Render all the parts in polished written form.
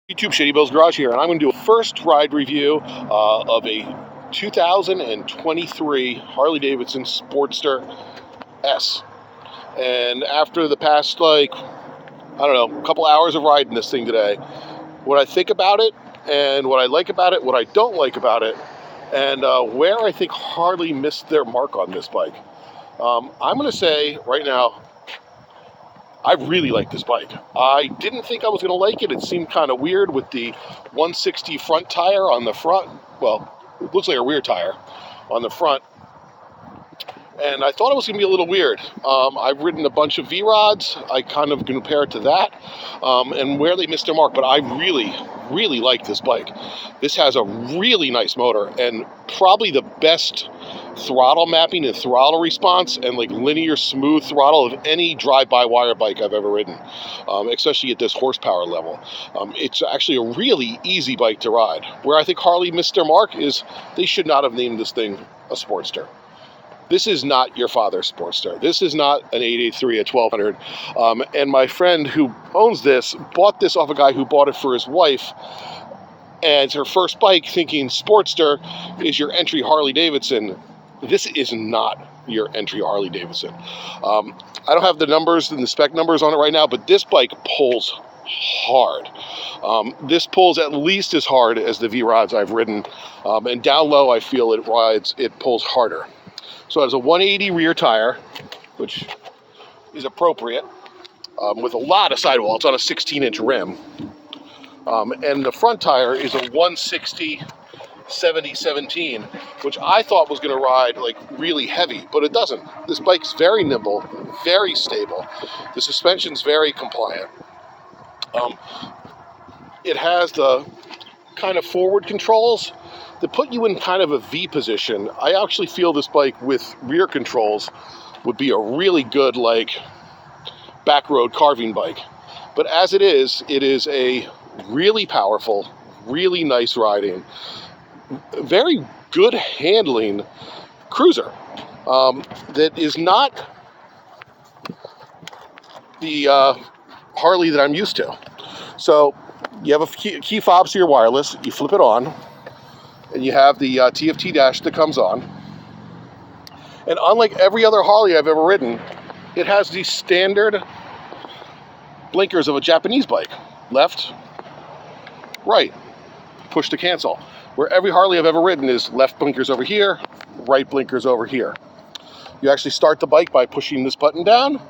YouTube Shady Bill's Garage here, and I'm going to do a first ride review of a 2023 Harley Davidson Sportster S. And after the past, a couple hours of riding this thing today, what I think about it, and what I like about it, what I don't like about it, and where I think Harley missed their mark on this bike. I'm going to say right now, I really like this bike. I didn't think I was going to like it. It seemed kind of weird with the 160 front tire on the front. Well, it looks like a rear tire on the front. And I thought it was going to be a little weird. I've ridden a bunch of V-Rods. I kind of compare it to that and where they missed their mark. But I really, really like this bike. This has a really nice motor and probably the best throttle mapping and throttle response and linear smooth throttle of any drive-by-wire bike I've ever ridden, especially at this horsepower level. It's actually a really easy bike to ride. Where I think Harley missed their mark is they should not have named this thing a Sportster. This is not your father's Sportster. This is not an 883, a 1200. And my friend who owns this bought this off a guy who bought it for his wife. And it's her first bike, thinking Sportster is your entry Harley Davidson. This is not your entry Harley Davidson. I don't have the numbers and the spec numbers on it right now, but this bike pulls hard. This pulls at least as hard as the V-Rods I've ridden. And down low, I feel it pulls harder. So it has a 180 rear tire, which is appropriate, with a lot of sidewall. It's on a 16-inch rim. And the front tire is a 160 70-17, which I thought was going to ride really heavy, but it doesn't. This bike's very nimble, very stable. The suspension's very compliant. It has the kind of forward controls that put you in kind of a V position. I actually feel this bike with rear controls would be a really good back road carving bike. But as it is a really powerful, really nice riding, very good handling cruiser that is not the Harley that I'm used to. So you have a key fobs to your wireless, you flip it on, and you have the TFT dash that comes on. And unlike every other Harley I've ever ridden, it has the standard blinkers of a Japanese bike. Left, right, push to cancel. Where every Harley I've ever ridden is left blinkers over here, right blinkers over here. You actually start the bike by pushing this button down.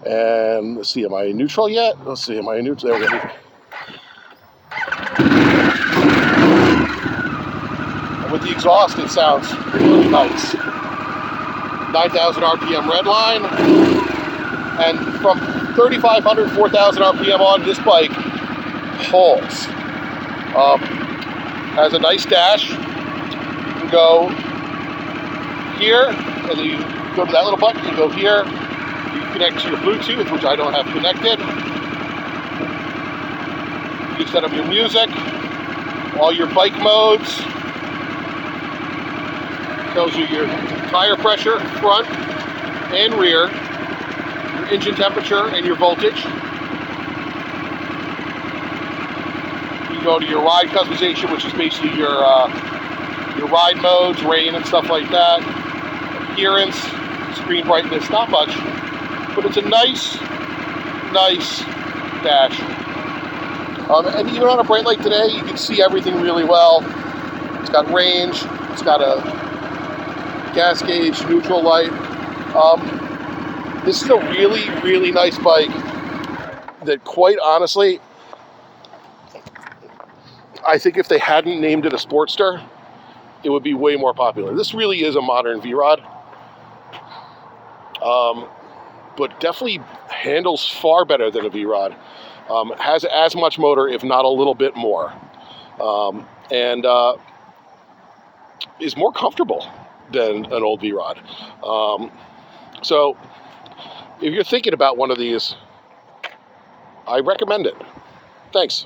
And let's see, am I in neutral yet? Let's see, am I in neutral? There we go. And with the exhaust, it sounds really nice. 9,000 RPM red line. And from 3,500, 4,000 RPM on, this bike pulls. Has a nice dash. You can go here, and then you go to that little button, you go here, you connect to your Bluetooth, which I don't have connected. You set up your music, all your bike modes, tells you your tire pressure, front and rear, your engine temperature and your voltage. You go to your ride customization, which is basically your ride modes, rain and stuff like that. Appearance, screen brightness, not much, but it's a nice dash. And even on a bright light today, you can see everything really well. It's got range, it's got a gas gauge, neutral light. This is a really, really nice bike that, quite honestly, I think if they hadn't named it a Sportster, it would be way more popular. This really is a modern V-Rod, but definitely handles far better than a V-Rod. Has as much motor, if not a little bit more, and is more comfortable than an old V-Rod. So if you're thinking about one of these, I recommend it. Thanks.